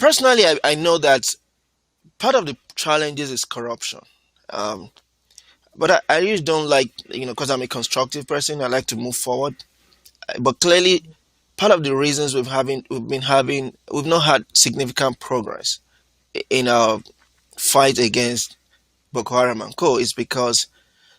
Personally, I know that part of the challenges is corruption. Um, but I really don't like, because I'm a constructive person, I like to move forward. But clearly, part of the reasons we've not had significant progress in our fight against Boko Haram and Co. is because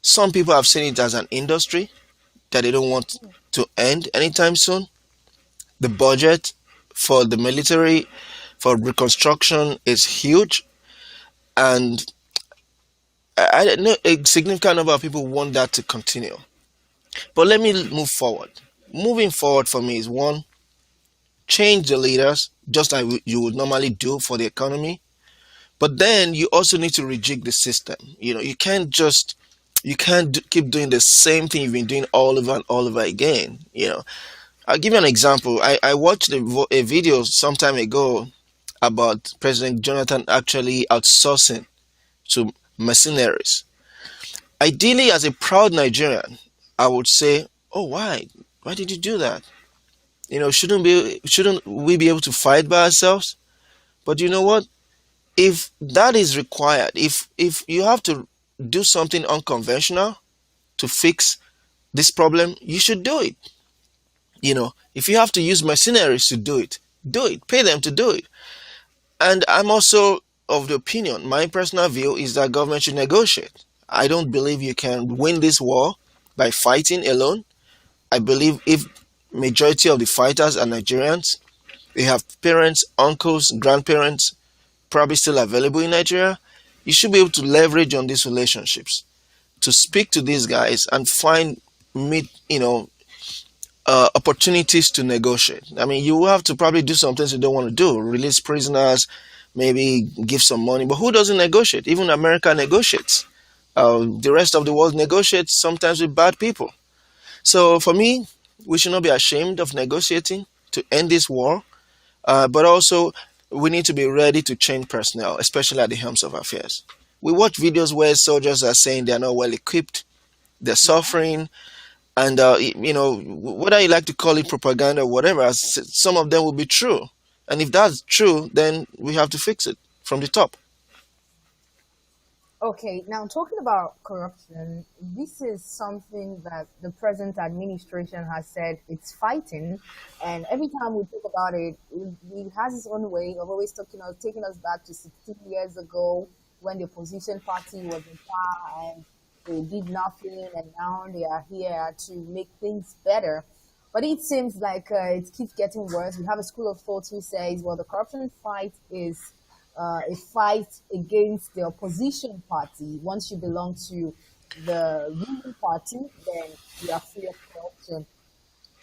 some people have seen it as an industry that they don't want to end anytime soon. The budget for the military for reconstruction is huge, and I don't know a significant number of people want that to continue. But let me move forward. Moving forward for me is one, change the leaders just like you would normally do for the economy. But then you also need to rejig the system. You can't keep doing the same thing you've been doing all over and all over again. I'll give you an example. I watched a video some time ago about President Jonathan actually outsourcing to mercenaries. Ideally, as a proud Nigerian, I would say, "Oh, why? Why did you do that? Shouldn't we be able to fight by ourselves?" But you know what? If that is required, if you have to do something unconventional to fix this problem, you should do it. If you have to use mercenaries to do it, do it. Pay them to do it. And I'm also of the opinion, my personal view is that government should negotiate. I don't believe you can win this war by fighting alone. I believe if majority of the fighters are Nigerians, they have parents, uncles, grandparents probably still available in Nigeria, you should be able to leverage on these relationships to speak to these guys and find meet opportunities to negotiate. I mean, you will have to probably do some things you don't want to do, release prisoners, maybe give some money. But who doesn't negotiate? Even America negotiates. The rest of the world negotiates sometimes with bad people. So for me, we should not be ashamed of negotiating to end this war. But also, we need to be ready to change personnel, especially at the helms of affairs. We watch videos where soldiers are saying they are not well equipped, they're suffering, and whether you like to call it propaganda or whatever, some of them will be true. And if that's true, then we have to fix it from the top. Okay, now talking about corruption, this is something that the present administration has said it's fighting, and every time we talk about it, it has its own way of always taking us back to 16 years ago when the opposition party was in power and they did nothing, and now they are here to make things better. But it seems like it keeps getting worse. We have a school of thought who says, well, the corruption fight is a fight against the opposition party. Once you belong to the ruling party, then you are free of corruption.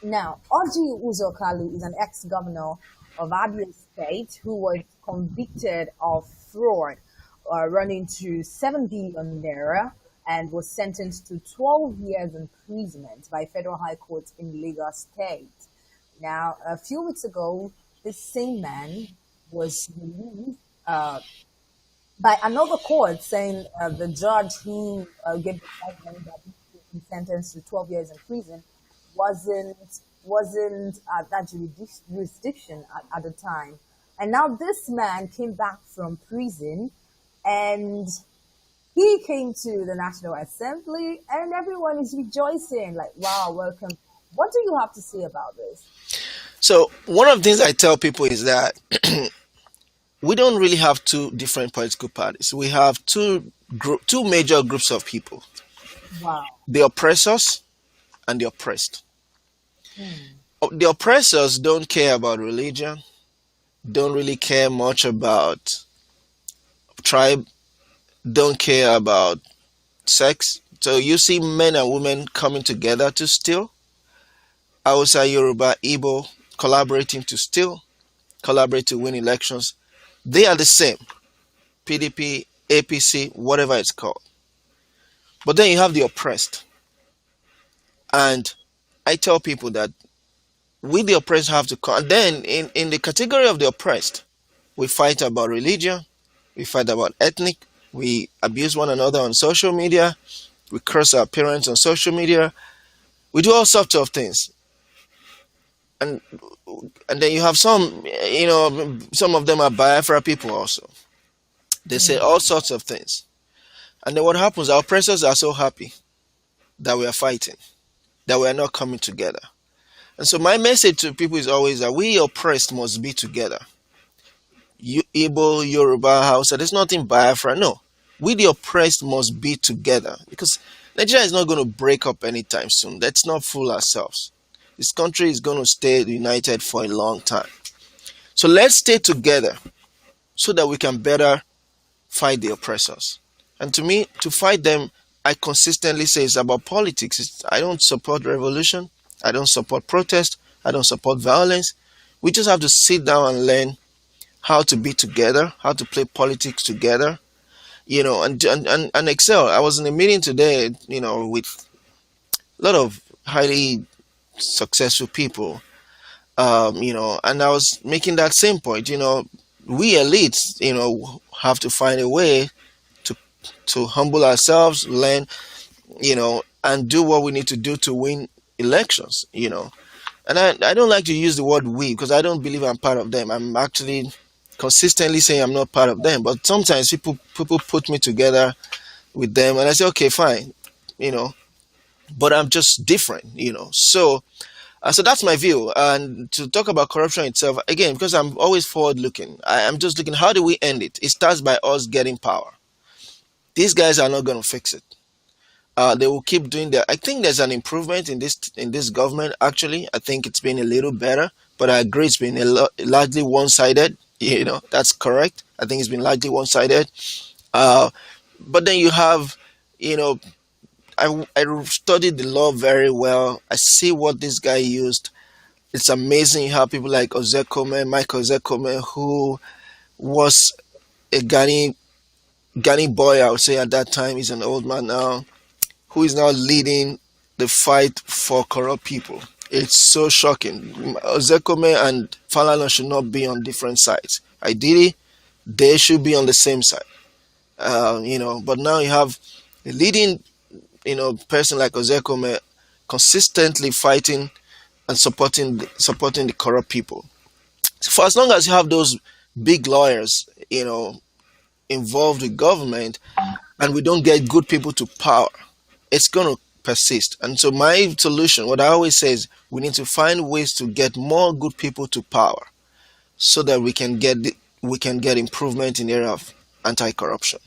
Now, Orji Uzokalu is an ex-governor of Abia State who was convicted of fraud, running to 7 billion naira, and was sentenced to 12 years imprisonment by Federal High Court in Lagos State. Now, a few weeks ago, this same man was released by another court, saying the judge who gave the judgment that he sentenced to 12 years in prison wasn't wasn't at that jurisdiction at the time. And now this man came back from prison and he came to the National Assembly and everyone is rejoicing, like, wow, welcome. What do you have to say about this? So one of the things I tell people is that we don't really have two different political parties. We have two major groups of people: Wow. the oppressors and the oppressed. Hmm. The oppressors don't care about religion, don't really care much about tribe, don't care about sex. So you see men and women coming together to steal. Hausa, Yoruba, Igbo collaborating to steal, collaborate to win elections. They are the same. PDP, APC, whatever it's called. But then you have the oppressed. And I tell people that we, the oppressed, have to come. And then in the category of the oppressed, we fight about religion, we fight about ethnic, we abuse one another on social media, we curse our parents on social media, we do all sorts of things. and and then you have some, some of them are Biafra people also. They say Mm. all sorts of things, and then what happens? Our oppressors are so happy that we are fighting, that we are not coming together. And so my message to people is always that we oppressed must be together. You, Igbo, Yoruba, Hausa, there's nothing Biafra. No, we the oppressed must be together because Nigeria is not going to break up anytime soon. Let's not fool ourselves. This country is going to stay united for a long time. So let's stay together so that we can better fight the oppressors. And to me, to fight them, I consistently say it's about politics. I don't support revolution. I don't support protest. I don't support violence. We just have to sit down and learn how to be together, how to play politics together, and excel. I was in a meeting today, with a lot of highly successful people, and I was making that same point. We elites, have to find a way to humble ourselves, learn, and do what we need to do to win elections. And I don't like to use the word we because I don't believe I'm part of them. I'm actually consistently saying I'm not part of them. But sometimes people put me together with them and I say, okay, fine, you know, but I'm just different. So that's my view. And to talk about corruption itself, again, because I'm always forward looking, I'm just looking, how do we end it? It starts by us getting power. These guys are not going to fix it. They will keep doing that. I think there's an improvement in this government. Actually, I think it's been a little better, but I agree it's been largely one-sided. That's correct. I think it's been largely one-sided. Uh, but then you have, you know, I studied the law very well. I see what this guy used. It's amazing how people like Michael Ozekome, who was a Ghanaian boy, I would say at that time, he's an old man now, who is now leading the fight for corrupt people. It's so shocking. Ozekome and Falana should not be on different sides. Ideally, they should be on the same side. But now you have a leading, person like Ozekome consistently fighting and supporting the corrupt people. So for as long as you have those big lawyers, involved with government, and we don't get good people to power, it's going to persist. And so my solution, what I always say is we need to find ways to get more good people to power so that we can get improvement in the area of anti-corruption.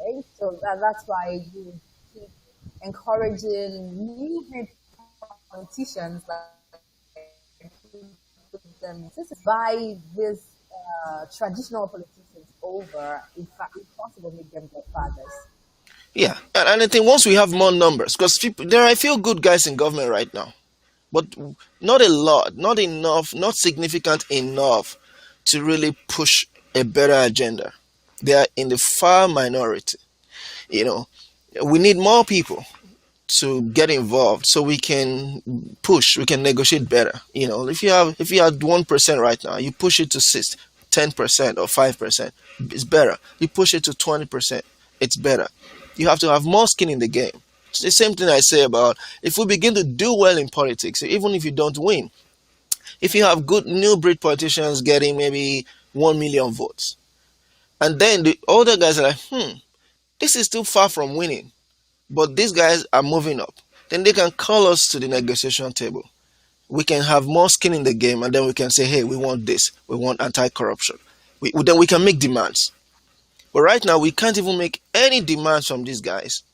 Okay, so that's why you keep encouraging new politicians like put them by this traditional politicians over, in fact, if possible, make them godfathers. Yeah, and I think once we have more numbers, because there are a few good guys in government right now, but not a lot, not enough, not significant enough to really push a better agenda. They are in the far minority. You know, we need more people to get involved so we can negotiate better. If you have 1% right now, you push it to 10% or 5%, it's better. You push it to 20%, it's better. You have to have more skin in the game. It's the same thing I say about if we begin to do well in politics, even if you don't win, if you have good new breed politicians getting maybe 1 million votes, and then the older guys are like, this is still far from winning, but these guys are moving up, then they can call us to the negotiation table. We can have more skin in the game, and then we can say, hey, we want this, we want anti-corruption. Then we can make demands. But right now, we can't even make any demands from these guys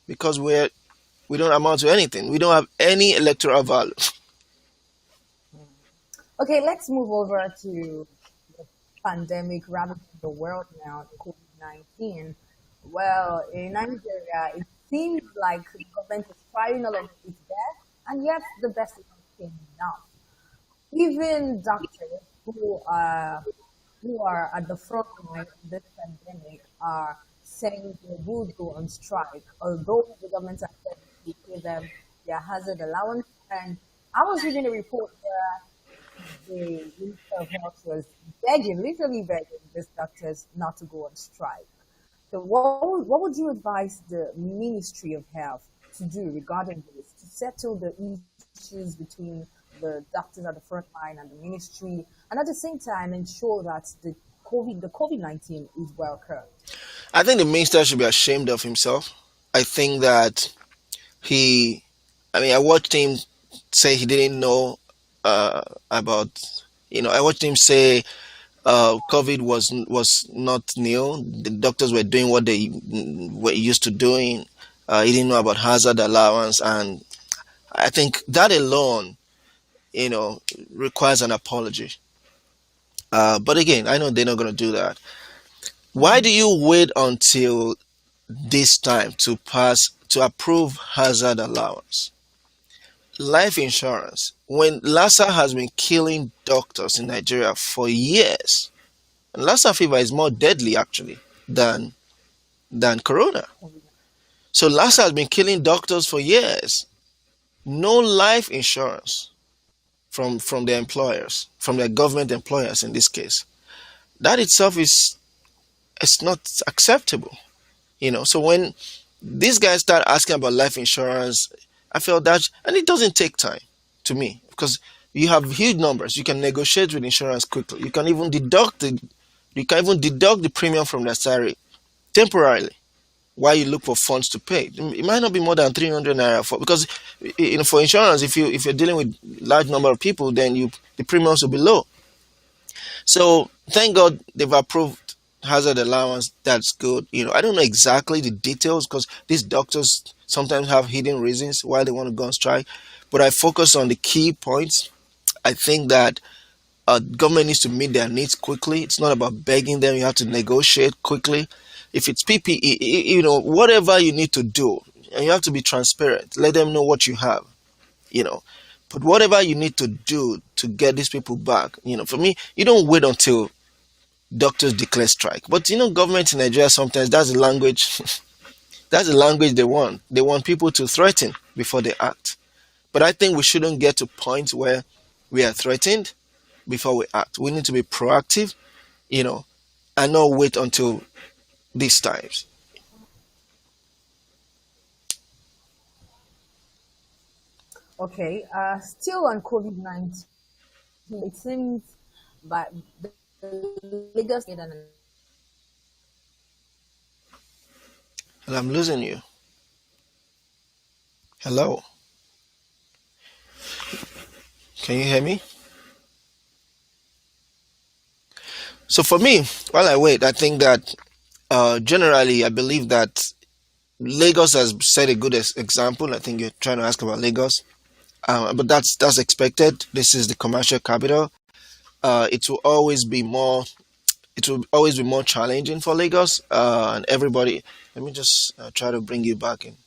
because we don't amount to anything. We don't have any electoral value. Okay, let's move over to the pandemic ravaging the world now, COVID-19. Well, in Nigeria, it seems like the government is trying all of its best, and yet the best is not saying enough. Even doctors who are at the front line of this pandemic are saying they would go on strike, although the government has said to pay them their hazard allowance. And I was reading a report where the Minister of Health was begging, literally begging these doctors not to go on strike. So what would you advise the Ministry of Health to do regarding this, to settle the issue? issues between the doctors at the front line and the ministry, and at the same time ensure that the COVID-19 is well curbed. I think the minister should be ashamed of himself. I think that he, I mean, I watched him say he didn't know about, I watched him say COVID was not new. The doctors were doing what they were used to doing. He didn't know about hazard allowance, and I think that alone, you know, requires an apology. But again, I know they're not going to do that. Why do Mhm. you wait until this time to pass to approve hazard allowance? Life insurance. When Lassa has been killing doctors in Nigeria for years, and Lassa fever is more deadly actually than corona. So Lassa has been killing doctors for years. No life insurance from their employers, from their government employers in this case. That itself is it's not acceptable. So when these guys start asking about life insurance, I feel that, and it doesn't take time to me because you have huge numbers. You can negotiate with insurance quickly. You can even deduct the premium from their salary temporarily while you look for funds to pay. It might not be more than 300 naira for, because for insurance, if you're dealing with large number of people, then the premiums will be low. So thank God they've approved hazard allowance. That's good. I don't know exactly the details because these doctors sometimes have hidden reasons why they want to go on strike, but I focus on the key points. I think that government needs to meet their needs quickly. It's not about begging them. You have to negotiate quickly. If it's PPE, whatever you need to do, and you have to be transparent. Let them know what you have. You know, but whatever you need to do to get these people back. For me, you don't wait until doctors declare strike. But government in Nigeria sometimes that's the language. That's the language they want. They want people to threaten before they act. But I think we shouldn't get to a point where we are threatened before we act. We need to be proactive, you know, and not wait until these times. Okay, still on COVID-19, it seems but the Lagos made an And I'm losing you. Hello. Can you hear me? So for me, while I wait, I think that generally I believe that Lagos has set a good example. I think you're trying to ask about Lagos, but that's expected. This is the commercial capital. It will always be more. It will always be more challenging for Lagos and everybody. Let me just try to bring you back in.